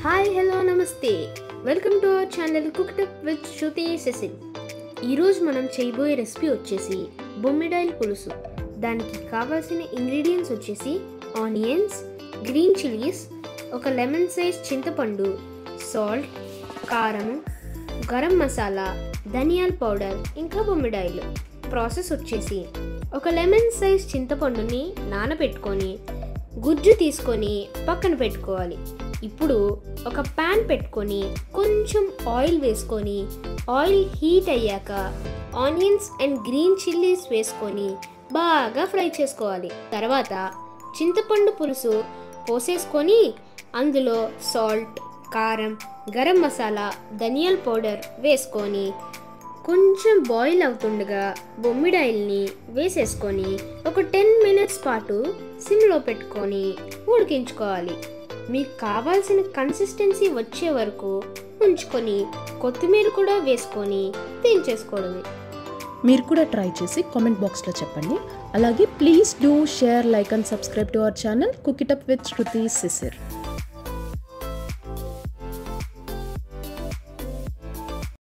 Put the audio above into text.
Hi hello నమస్తే welcome to our channel cooked up with Shruti Cecil. ఈరోజు మనం చేయబోయే రెసిపీ వచ్చేసి బొమ్మిడాయిల పులుసు. దానికి కావాల్సిన ఇంగ్రీడియంట్స్ వచ్చేసి ఆనియన్స్, గ్రీన్ చిల్లీస్, ఒక లెమన్ సైజ్ చింతపండు, సాల్ట్, కారం, గరం మసాలా, ధనియాల పౌడర్, ఇంకా బొమ్మిడాయిలు. ప్రాసెస్ వచ్చేసి ఒక లెమన్ సైజ్ చింతపండుని నానబెట్టుకొని గుజ్జు తీసుకొని పక్కన పెట్టుకోవాలి. ఇప్పుడు ఒక ప్యాన్ పెట్టుకొని కొంచెం ఆయిల్ వేసుకొని ఆయిల్ హీట్ అయ్యాక ఆనియన్స్ అండ్ గ్రీన్ చిల్లీస్ వేసుకొని బాగా ఫ్రై చేసుకోవాలి. తర్వాత చింతపండు పులుసు పోసేసుకొని అందులో సాల్ట్, కారం, గరం మసాలా, ధనియాల పౌడర్ వేసుకొని కొంచెం బాయిల్ అవుతుండగా బొమ్మిడాయిల్ని వేసేసుకొని ఒక 10 మినిట్స్ పాటు సిమ్లో పెట్టుకొని ఉడికించుకోవాలి. మీకు కావాల్సిన కన్సిస్టెన్సీ వచ్చే వరకు ఉంచుకొని కొత్తిమీర కూడా వేసుకొని దించేసుకోవడమే. మీరు కూడా ట్రై చేసి కామెంట్ బాక్స్లో చెప్పండి. అలాగే please do share, like and subscribe to our channel cook it up with Shruti Cecil.